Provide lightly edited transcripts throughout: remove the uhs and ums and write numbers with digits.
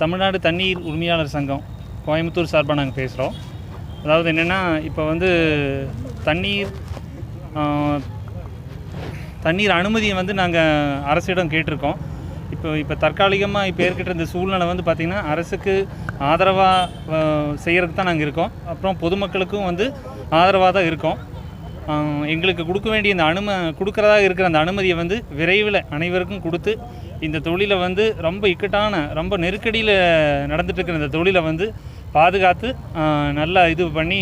தமிழ்நாடு தண்ணீர் உரிமையாளர் சங்கம் கோயம்புத்தூர் சார்பாக நாங்கள் பேசுகிறோம். அதாவது என்னென்னா, இப்போ வந்து தண்ணீர் அனுமதியை வந்து நாங்கள் அரசிடம் கேட்டிருக்கோம். இப்போ தற்காலிகமாக இப்போ ஏற்கிட்ட இந்த சூழ்நிலை வந்து பார்த்திங்கன்னா, அரசுக்கு ஆதரவாக செய்கிறதுக்கு தான் நாங்கள் இருக்கோம். அப்புறம் பொதுமக்களுக்கும் வந்து ஆதரவாக தான் இருக்கோம். எங்களுக்கு கொடுக்க வேண்டிய இந்த கொடுக்குறதா இருக்கிற அந்த அனுமதியை வந்து விரைவில் அனைவருக்கும் கொடுத்து, இந்த தொழிலை வந்து ரொம்ப இக்கட்டான, ரொம்ப நெருக்கடியில் நடந்துட்டு இருக்கிற இந்த தொழிலை வந்து பாதுகாத்து நல்லா இது பண்ணி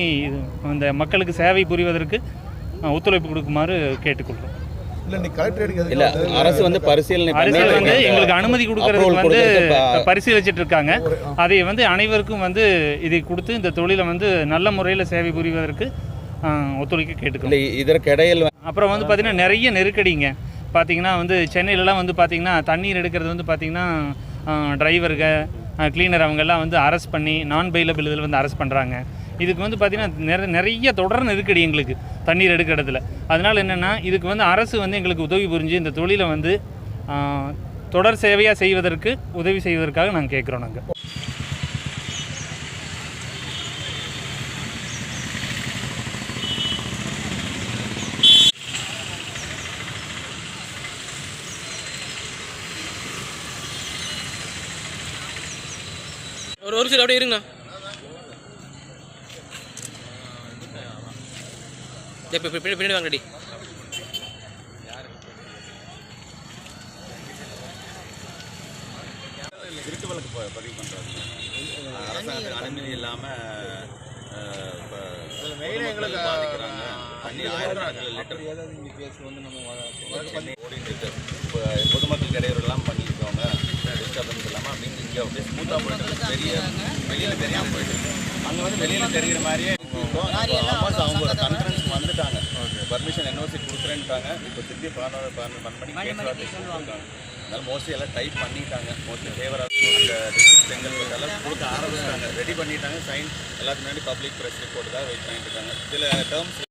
இந்த மக்களுக்கு சேவை புரிவதற்கு ஒத்துழைப்பு கொடுக்குமாறு கேட்டுக்கொள்கிறோம். இல்லை, அரசு வந்து அரசு வந்து எங்களுக்கு அனுமதி கொடுக்கறதுக்கு வந்து பரிசீலிச்சுட்டு இருக்காங்க. அதை வந்து அனைவருக்கும் வந்து இதை கொடுத்து இந்த தொழிலை வந்து நல்ல முறையில் சேவை புரிவதற்கு ஒத்துழைக்க கேட்டுக்கொள்ளும். இதற்கு இடையில் அப்புறம் வந்து பார்த்திங்கன்னா நிறைய நெருக்கடிங்க. பார்த்திங்கன்னா வந்து சென்னையிலலாம் வந்து பார்த்திங்கன்னா தண்ணீர் எடுக்கிறது வந்து பார்த்திங்கன்னா டிரைவர்கள், கிளீனர் அவங்கெல்லாம் வந்து அரெஸ்ட் பண்ணி நான் பெயிலபிள் இதில் வந்து அரெஸ்ட் பண்ணுறாங்க. இதுக்கு வந்து பார்த்திங்கன்னா நிறைய தொடர் நெருக்கடி எங்களுக்கு தண்ணீர் எடுக்கிற இடத்துல. அதனால் என்னென்னா, இதுக்கு வந்து அரசு வந்து எங்களுக்கு உதவி புரிஞ்சு இந்த தொழிலை வந்து தொடர் சேவையாக செய்வதற்கு உதவி செய்வதற்காக நாங்கள் கேட்குறோம். நாங்கள் ஒரு சைடு அப்படியே இருங்கண்ணா. பின்னாடி வாங்க. ரெடி திருட்டு வழக்கு பதிவு பண்ணுறாங்க. அரசாங்கத்துக்கு அனுமதி இல்லாமல் எங்களுக்கு பாதிக்கிறாங்க. தண்ணி ஆயிரக்கணக்கில் லிட்டர் ஓடிட்டு இருக்கு. இப்போ பொதுமக்களுக்கு இடையூறுலாம் பண்ணியிருக்கவங்க டிஸ்டர்பன்ஸ் இல்லாமல் அப்படின்னு இங்கே அப்படியே ஸ்மூத்தாக போயிட்டு வெளியில் தெரியாமல் போயிட்டு அங்கே வந்து வெளியில் தெரிகிற மாதிரியே அவங்க ஒரு கான்ஃபரன்ஸ் வந்துட்டாங்க. பர்மிஷன் என்ஓசி கொடுக்குறேன்ட்டாங்க. இப்போ திருப்பி பண்ணி சொல்லுவாங்க. அதனால் மோஸ்ட்லி எல்லாம் டைப் பண்ணிட்டாங்க. மோஸ்ட்லி ஃபேவராக அந்த டிஸ்ட்ரிக்ட் செங்கல்பட்டு எல்லாம் கொடுக்க ஆரம்பிச்சிட்டாங்க. ரெடி பண்ணிட்டாங்க. சைன் எல்லாத்துக்கு முன்னாடி பப்ளிக் ப்ரெஸ் ரிப்போர்ட் தான் வெயிட் பண்ணிட்டு இருக்காங்க. சில டேர்ம்ஸ்